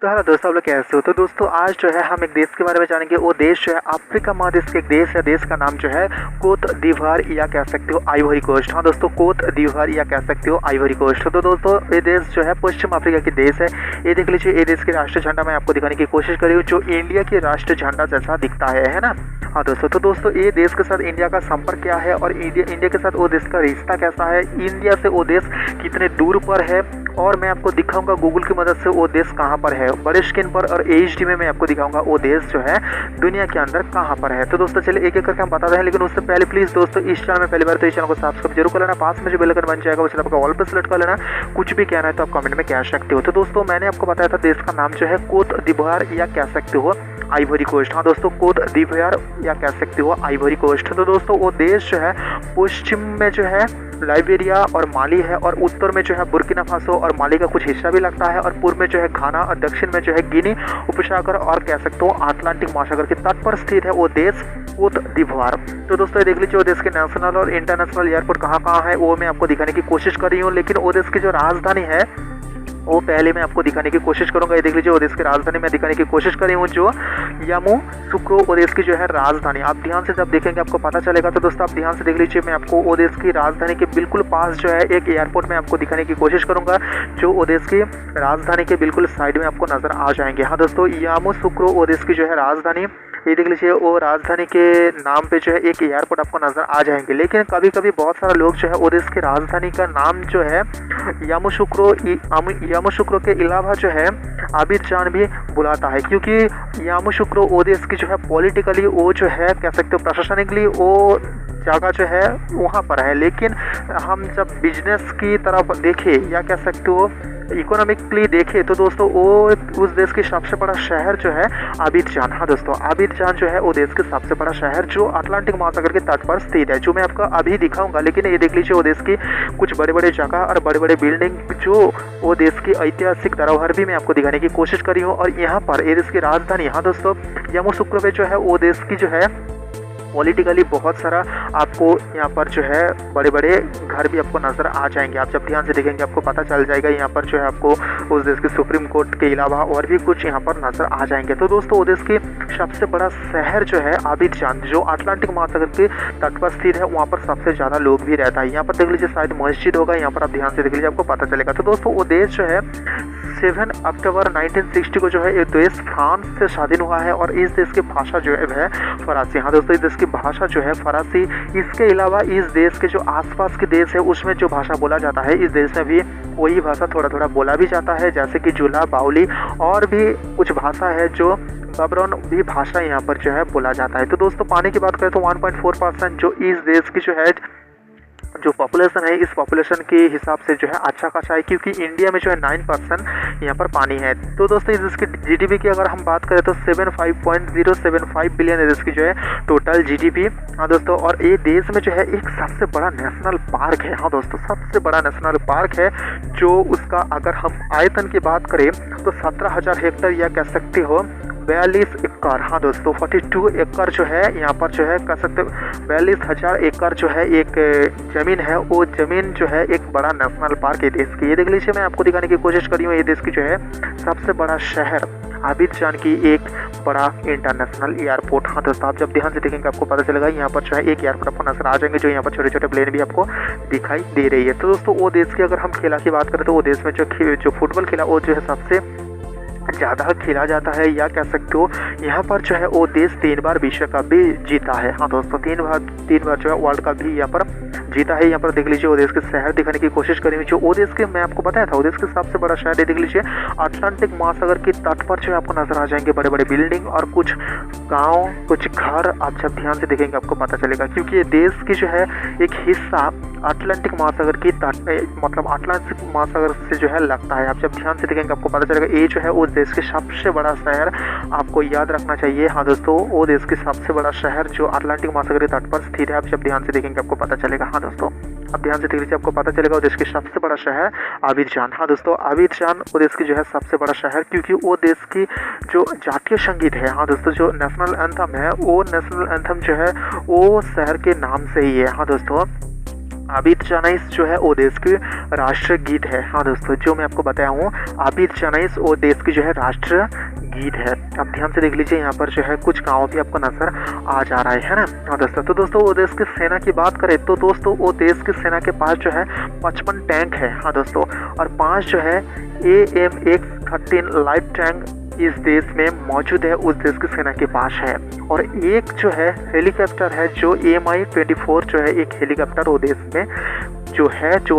तो हेलो दोस्तों, आप लोग कैसे हो। तो दोस्तों आज जो है हम एक देश के बारे में जानेंगे। वो देश जो है अफ्रीका महादेश के एक देश है। देश का नाम जो है कोत दीवार या कह सकते हो आइवरी कोस्ट। हाँ दोस्तों, कोत दीवार या कह सकते हो आइवरी कोस्ट। तो दोस्तों ये देश जो है पश्चिम अफ्रीका की देश है। ये देख लीजिए, ये देश की राष्ट्रीय झंडा मैं आपको दिखाने की कोशिश कर रही हूँ, जो इंडिया के राष्ट्रीय झंडा जैसा दिखता है ना। हाँ दोस्तों, तो दोस्तों ये देश के साथ इंडिया का संपर्क क्या है और इंडिया के साथ वो देश का रिश्ता कैसा है, इंडिया से वो देश कितने दूर पर है, और मैं आपको दिखाऊंगा गूगल की मदद से वो देश कहाँ पर है। बड़े स्क्रीन पर और एचडी में मैं आपको दिखाऊंगा वो देश जो है दुनिया के अंदर कहाँ पर है। तो दोस्तों चलिए एक एक करके हम बताते हैं, लेकिन उससे पहले प्लीज दोस्तों इस चैनल में पहली बार तो इस चैनल को सब्सक्राइब जरूर कर लेना। पास में जो बेल आइकन बन जाएगा उसे आपका ऑल पर सेलेक्ट कर लेना। कुछ भी कहना है तो आप कमेंट में कह सकते हो। तो दोस्तों मैंने आपको बताया था देश का नाम जो है कोत दीवार या कह सकते हो आइवरी कोस्ट। हाँ दोस्तों, कोत दीवार या कह सकते हो आइवरी कोस्ट। तो दोस्तों वो देश जो है पश्चिम में जो है लाइबेरिया और माली है, और उत्तर में जो है बुर्किना फासो और माली का कुछ हिस्सा भी लगता है, और पूर्व में जो है घाना, और दक्षिण में जो है गिनी उपसागर और कह सकते हो अटलांटिक महासागर के तट पर स्थित है वो देश कोत दीवार। तो दोस्तों ये देख लीजिए वो देश के नेशनल और इंटरनेशनल एयरपोर्ट कहाँ कहाँ है वो मैं आपको दिखाने की कोशिश कर रही हूँ। लेकिन वो देश की जो राजधानी है वो पहले मैं आपको दिखाने की कोशिश करूंगा। ये देख लीजिए वो देश की राजधानी मैं दिखाने की कोशिश कर रही हूँ, जो यामोसुक्रो वो देश की जो है राजधानी। आप ध्यान से जब देखेंगे आपको पता चलेगा। तो दोस्तों आप ध्यान से देख लीजिए, मैं आपको वो देश की राजधानी के बिल्कुल पास जो है एक एयरपोर्ट में आपको दिखाने की कोशिश करूंगा, जो वो देश की राजधानी के बिल्कुल साइड में आपको नजर आ जाएंगे। हाँ दोस्तों, यामोसुक्रो वो देश की जो है राजधानी, ये देख लीजिए वो राजधानी के नाम पे जो है एक एयरपोर्ट आपको नजर आ जाएंगे। लेकिन कभी कभी बहुत सारे लोग जो है वो देश की राजधानी का नाम जो है यामोसुक्रो के अलावा जो है अबिजान भी बुलाता है, क्योंकि यामोसुक्रो वो देश की जो है पॉलिटिकली वो जो है कह सकते हो प्रशासनिकली वो जगह जो है वहाँ पर है। लेकिन हम जब बिजनेस की तरफ देखें या कह सकते हो इकोनॉमिकली देखें तो दोस्तों वो उस देश की सबसे बड़ा शहर जो है अबिजान। हाँ दोस्तों, अबिजान जो है वो देश के सबसे बड़ा शहर जो अटलांटिक महासागर के तट पर स्थित है, जो मैं आपको अभी दिखाऊंगा। लेकिन ये देख लीजिए वो देश की कुछ बड़े बड़े जगह और बड़े बड़े बिल्डिंग, जो वो देश की ऐतिहासिक धरोहर भी मैं आपको दिखाने की कोशिश करी हूँ। और यहाँ पर ये देश की राजधानी, हाँ दोस्तों, यामोसुक्रो में जो है वो देश की जो है पॉलिटिकली बहुत सारा आपको यहाँ पर जो है बड़े बड़े घर भी आपको नज़र आ जाएंगे। आप जब ध्यान से देखेंगे आपको पता चल जाएगा। यहाँ पर जो है आपको उस देश के सुप्रीम कोर्ट के अलावा और भी कुछ यहाँ पर नज़र आ जाएंगे। तो दोस्तों वो देश की सबसे बड़ा शहर जो है अबिजान, जो अटलांटिक महासागर के तट पर स्थित है, वहाँ पर सबसे ज़्यादा लोग भी रहता है। यहाँ पर देख लीजिए शायद मस्जिद होगा, यहाँ पर आप ध्यान से देख लीजिए आपको पता चलेगा। तो दोस्तों वो देश जो है 7 अक्टूबर 1960 को जो है ये देश फ्रांस से स्वाधीन हुआ है, और इस देश की भाषा जो है फरासी। हाँ दोस्तों, इस देश की भाषा जो है फरासी। इसके अलावा इस देश के जो आसपास के देश है उसमें जो भाषा बोला जाता है, इस देश में भी वही भाषा थोड़ा थोड़ा बोला भी जाता है, जैसे कि जुला, बाउली और भी कुछ भाषा है जो बब्रन भी भाषा यहाँ पर जो है बोला जाता है। तो दोस्तों पानी की बात करें तो 1.4% जो इस देश की जो है जो पॉपुलेशन है, इस पॉपुलेशन के हिसाब से जो है अच्छा खासा है, क्योंकि इंडिया में जो है 9% यहाँ पर पानी है। तो दोस्तों इस इसकी जीडीपी की अगर हम बात करें तो 75.075 बिलियन है इसकी जो है टोटल जीडीपी। हाँ दोस्तों, और ये देश में जो है एक सबसे बड़ा नेशनल पार्क है। हाँ दोस्तों, सबसे बड़ा नेशनल पार्क है, जो उसका अगर हम आयतन की बात करें तो 17,000 हेक्टेयर या कह सकते हो 42 एकड़। हाँ दोस्तों, 42 एकड़ जो है यहाँ पर जो है कह सकते हो 42,000 एकड़ जो है एक जमीन है। वो जमीन जो है एक बड़ा नेशनल पार्क है देश की। ये देख लीजिए मैं आपको दिखाने की कोशिश करी हूँ, ये देश की जो है सबसे बड़ा शहर अबिजान की एक बड़ा इंटरनेशनल एयरपोर्ट। हाँ दोस्तों, आप जब ध्यान से देखेंगे आपको पता चलेगा। यहाँ पर जो है एक एयरपोर्ट आपको नजर आ जाएंगे, जो यहाँ पर छोटे छोटे प्लेन भी आपको दिखाई दे रही है। तो दोस्तों वो देश की अगर हम खेला की बात करें तो वो देश में जो फुटबॉल खेला वो जो है सबसे ज़्यादा खेला जाता है, या कह सकते हो यहाँ पर जो है वो देश 3 बार विश्व कप भी जीता है। हाँ दोस्तों, 3 बार जो है वर्ल्ड कप भी यहाँ पर जीता है। यहाँ पर देख लीजिए वो देश के शहर दिखाने की कोशिश करेंगे, जो वो देश के मैं आपको बताया था वो देश के सबसे बड़ा शहर है। देख लीजिए अटलांटिक महासागर के तट पर जो है आपको नजर आ जाएंगे बड़े बड़े बिल्डिंग और कुछ गांव, कुछ घर। आप जब ध्यान से देखेंगे आपको पता चलेगा, क्योंकि ये देश की जो है एक हिस्सा अटलांटिक महासागर की तट मतलब अटलांटिक महासागर से जो है लगता है। आप जब ध्यान से देखेंगे आपको पता चलेगा ये जो है उस देश के सबसे बड़ा शहर आपको याद रखना चाहिए। हाँ दोस्तों, वो देश की सबसे बड़ा शहर जो अटलांटिक महासागर के तट पर स्थित है। आप जब ध्यान से देखेंगे आपको पता चलेगा। हाँ दोस्तों, अब ध्यान से देख लीजिए आपको पता चलेगा वो देश की सबसे बड़ा शहर अबिजान। हाँ दोस्तों, अबिजान वो देश की जो है सबसे बड़ा शहर, क्योंकि वो देश की जो जातीय संगीत है, हाँ दोस्तों, जो नेशनल एंथम है, वो नेशनल एंथम जो है वो शहर के नाम से ही है। हाँ दोस्तों, आबिद चनाइस जो है वो देश की राष्ट्र गीत है। हाँ दोस्तों, जो मैं आपको बताया हूँ आबिद चनाइस वो देश की जो है राष्ट्र गीत है। अब ध्यान से देख लीजिए, यहाँ पर जो है कुछ गाँव भी आपको नजर आ जा रहा है ना। हाँ दोस्तों, तो दोस्तों वो देश की सेना की बात करें तो दोस्तों वो देश की सेना के पास जो है 55 टैंक है। हाँ दोस्तों, और 5 जो है AMX-13 लाइट टैंक इस देश में मौजूद है, उस देश की सेना के पास है। और एक जो है हेलीकॉप्टर है जो Mi-24 जो है एक हेलीकॉप्टर वो देश में जो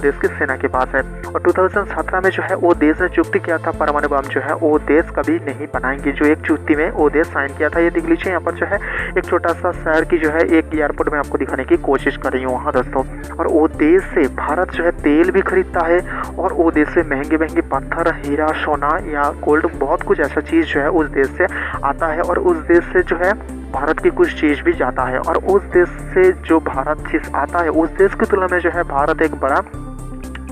देश की सेना के पास है। और 2017 में जो है वो देश ने चुक्ति किया था परमाणु बम जो है वो देश कभी नहीं बनाएंगे, जो एक चुक्ति में वो देश साइन किया था। ये देख लीजिए, यहाँ पर जो है एक छोटा सा शहर की जो है एक एयरपोर्ट में आपको दिखाने की कोशिश कर रही हूँ। हाँ दोस्तों, और वो देश से भारत जो है तेल भी खरीदता है, और वो देश से महंगे महंगे पत्थर, हीरा, सोना या गोल्ड, बहुत कुछ ऐसा चीज़ जो है उस देश से आता है, और उस देश से जो है भारत की कुछ चीज़ भी जाता है। और उस देश से जो भारत चीज़ आता है उस देश की तुलना में जो है भारत एक बड़ा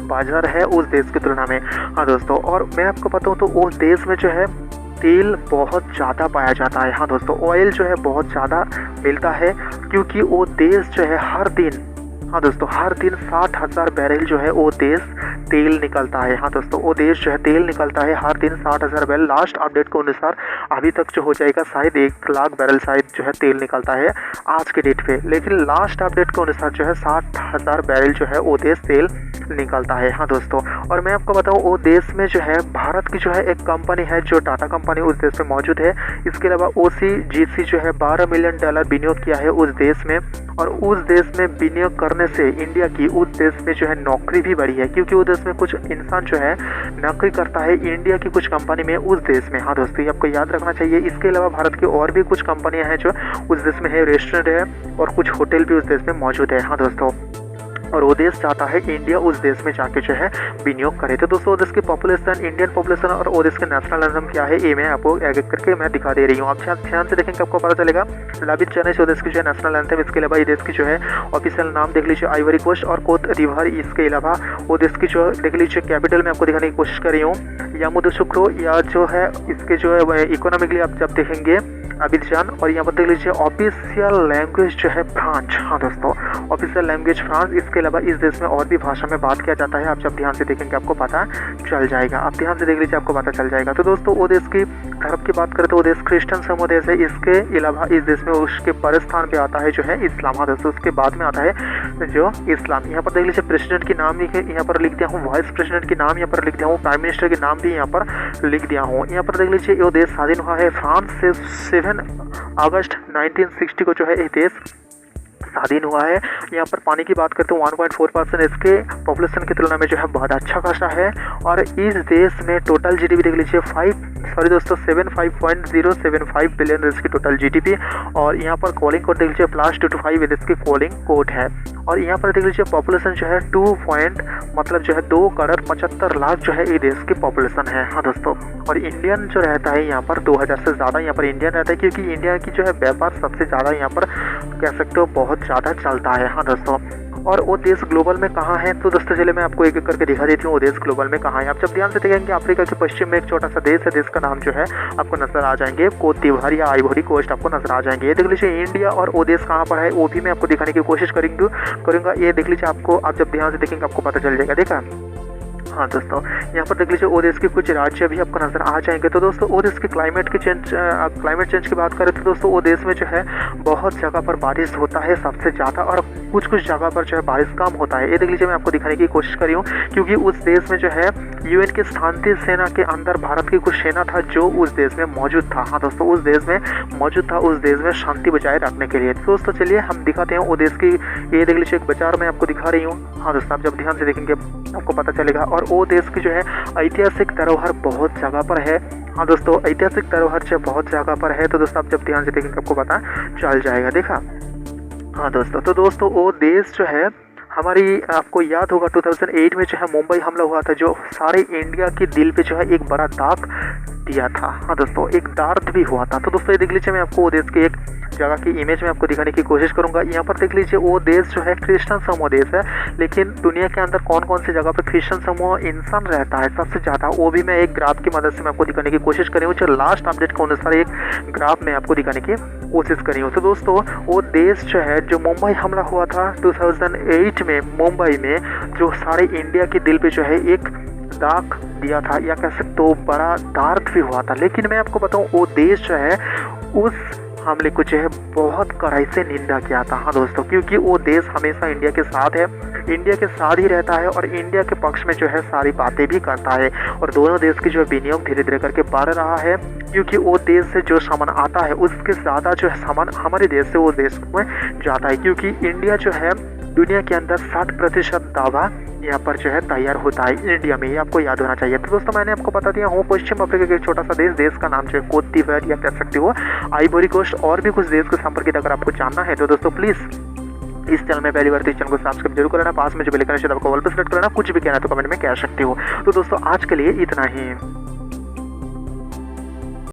बाजार है उस देश की तुलना में। हाँ दोस्तों, और मैं आपको बताऊँ तो उस देश में जो है तेल बहुत ज़्यादा पाया जाता है। हाँ दोस्तों, ऑयल जो है बहुत ज़्यादा मिलता है, क्योंकि वो देश जो है हर दिन, हाँ दोस्तों, हर दिन 60,000 बैरल जो है वो देश तेल निकलता है। हाँ दोस्तों, वो देश जो है तेल निकलता है हर दिन 60,000 बैरल। लास्ट अपडेट के अनुसार अभी तक जो हो जाएगा शायद 1 लाख बैरल शायद जो है तेल निकलता है आज के डेट पे, लेकिन लास्ट अपडेट के अनुसार जो है 60,000 बैरल जो है वो देश तेल निकलता है। हाँ दोस्तों, और मैं आपको बताऊँ वो देश में जो है भारत की जो है एक कंपनी है जो टाटा कंपनी उस देश में मौजूद है। इसके अलावा OCGC जो है $12 मिलियन विनियोग किया है उस देश में, और उस देश में विनियोग करने से इंडिया की उस देश में जो है नौकरी भी बढ़ी है, क्योंकि उस देश में कुछ इंसान जो है नौकरी करता है इंडिया की कुछ कंपनी में उस देश में। हाँ दोस्तों, ये आपको याद रखना चाहिए। इसके अलावा भारत की और भी कुछ कंपनियां हैं जो उस देश में है, रेस्टोरेंट है और कुछ होटल भी उस देश में मौजूद है। हाँ दोस्तों, और वो देश चाहता है इंडिया उस देश में जाके जो है विनियोग करे। तो दोस्तों वो देश की पॉपुलेशन, इंडियन पॉपुलेशन और वो देश के नेशनल एंथम क्या है, ये मैं आपको एक एक करके मैं दिखा दे रही हूँ। आप ध्यान से देखेंगे आपको पता चलेगा। आबिद चनाइस वो देश की जो है नेशनल एंथम। इसके अलावा ये देश की जो है ऑफिशियल नाम देख लीजिए आइवरी कोस्ट और कोत दिवार। इसके अलावा वो देश की जो देख लीजिए कैपिटल में आपको दिखाने की कोशिश कर रही हूँ यामुदुशुक्रो, या जो है इसके जो है इकोनॉमिकली आप जब देखेंगे अबिजान। और यहाँ पर देख लीजिए ऑफिशियल लैंग्वेज जो है फ्रांस। हाँ दोस्तों, ऑफिशियल लैंग्वेज फ्रांस। इसके अलावा इस देश में और भी भाषा में बात किया जाता है। आप जब ध्यान से देखेंगे आपको पता चल जाएगा। आप ध्यान से देख लीजिए आपको पता चल जाएगा। तो दोस्तों वो देश की धर्म की बात करें तो वो देश क्रिश्चियन समूह देश है। इसके अलावा इस देश में उसके पर स्थान पे आता है जो है इस्लाम। हाँ दोस्तों, उसके बाद में आता है जो इस्लाम। यहाँ पर देख लीजिए प्रेसिडेंट की नाम यहाँ पर लिख दिया हूँ, वाइस प्रेसिडेंट की नाम यहाँ पर लिख दिया हूँ, प्राइम मिनिस्टर के नाम भी यहाँ पर लिख दिया हूँ। यहाँ पर देख लीजिए ये देश स्वाधीन हुआ है फ्रांस से 7 अगस्त 1960 को जो है ये देश स्वाधीन हुआ है। यहाँ पर पानी की बात करते हैं 1.4% इसके पॉपुलेशन की तुलना में जो है बहुत अच्छा खासा है। और इस देश में टोटल जीडीपी देख लीजिए 75.075 बिलियन देश की टोटल जीडीपी। और यहाँ पर कॉलिंग कोड देख लीजिए +225 देश की कॉलिंग कोड है। और यहाँ पर देख लीजिए पॉपुलेशन जो है 2 करोड़ 75 लाख जो है ये देश की पॉपुलेशन है। हाँ दोस्तों, और इंडियन जो रहता है यहाँ पर 2000 से ज़्यादा यहाँ पर इंडियन रहता है, क्योंकि इंडिया की जो है व्यापार सबसे ज़्यादा यहाँ पर कह सकते हो बहुत ज़्यादा चलता है। हाँ दोस्तों, और वो देश ग्लोबल में कहाँ है तो दोस्तों चलिए मैं आपको एक एक करके दिखा देती हूँ वो देश ग्लोबल में कहाँ है। आप जब ध्यान से देखेंगे अफ्रीका के पश्चिम में एक छोटा सा देश है, देश का नाम जो है आपको नजर आ जाएंगे कोत दिवार या आइवरी कोस्ट आपको नजर आ जाएंगे। ये देख लीजिए इंडिया, और वो देश कहाँ पर है वो भी मैं आपको दिखाने की कोशिश करूँगा। ये देख लीजिए आपको, आप जब ध्यान से देखेंगे आपको पता चल जाएगा। देखा। हाँ दोस्तों, यहाँ पर देख लीजिए वो देश के कुछ राज्य भी आपको नजर आ जाएंगे। तो दोस्तों वो देश की क्लाइमेट चेंज की बात करें तो दोस्तों वो देश में जो है बहुत जगह पर बारिश होता है सबसे ज़्यादा, और कुछ जगह पर जो है बारिश कम होता है। ये देख लीजिए मैं आपको दिखाने की कोशिश कर रही हूँ, क्योंकि उस देश में जो है UN की शांति सेना के अंदर भारत की कुछ सेना था जो उस देश में मौजूद था। हाँ दोस्तों, उस देश में मौजूद था, उस देश में शांति बचाए रखने के लिए। तो दोस्तों चलिए हम दिखाते हैं वो देश की। ये देख लीजिए एक बाजार मैं आपको दिखा रही हूँ। हाँ दोस्तों, आप जब ध्यान से देखेंगे आपको पता चलेगा। और वो देश की जो है ऐतिहासिक धरोहर बहुत जगह पर है। हाँ दोस्तों, ऐतिहासिक धरोहर जो बहुत जगह पर है। तो दोस्तों आप जब ध्यान से देखेंगे आपको पता चल जाएगा। देखा। हाँ दोस्तों, तो दोस्तों वो देश जो है हमारी, आपको याद होगा 2008 में जो है मुंबई हमला हुआ था, जो सारे इंडिया के दिल पे जो है एक बड़ा दाग दिया था। हाँ दोस्तों, एक दर्द भी हुआ था। तो दोस्तों ये देख लीजिए मैं आपको वो देश की एक जगह की इमेज में आपको दिखाने की कोशिश करूंगा। यहाँ पर देख लीजिए वो देश जो है क्रिश्चियन समूह देश है, लेकिन दुनिया के अंदर कौन कौन सी जगह पर क्रिश्चियन समूह इंसान रहता है सबसे ज़्यादा, वो भी मैं एक ग्राफ की मदद से मैं आपको दिखाने की कोशिश करी हूँ, जो लास्ट अपडेट के अनुसार एक ग्राफ में आपको दिखाने की कोशिश करी हूँ। तो दोस्तों वो देश जो है, जो मुंबई हमला हुआ था 2008 में मुंबई में, जो सारे इंडिया के दिल पे जो है एक दाग दिया था, या कह सकते हो बड़ा दर्द भी हुआ था। लेकिन मैं आपको बताऊं वो देश जो है उस हमले को जो है बहुत कड़ाई से निंदा किया था। हाँ दोस्तों, क्योंकि वो देश हमेशा इंडिया के साथ है, इंडिया के साथ ही रहता है और इंडिया के पक्ष में जो है सारी बातें भी करता है। और दोनों देश की जो है विनियोग धीरे धीरे करके बढ़ रहा है, क्योंकि वो देश से जो सामान आता है उसके ज़्यादा जो है सामान हमारे देश से वो देश में जाता है, क्योंकि इंडिया जो है दुनिया के अंदर 60% दवा यहाँ पर जो है तैयार होता है इंडिया में, ये आपको याद होना चाहिए। तो दोस्तों मैंने आपको बता दिया हूँ पश्चिम अफ्रीका के एक छोटा सा देश का नाम जो है कोत दीवार या कह सकते हो आइवरी कोस्ट, और भी कुछ देश को संपर्कित अगर आपको जानना है तो दोस्तों प्लीज़ इस चैनल में पहली बार तो इस चैनल को सब्सक्राइब जरूर करना, पास में जो बेल आइकन है आपको ऑल पे सेलेक्ट करना, कुछ भी कहना है तो कमेंट में कह सकते हो। तो दोस्तों आज के लिए इतना ही।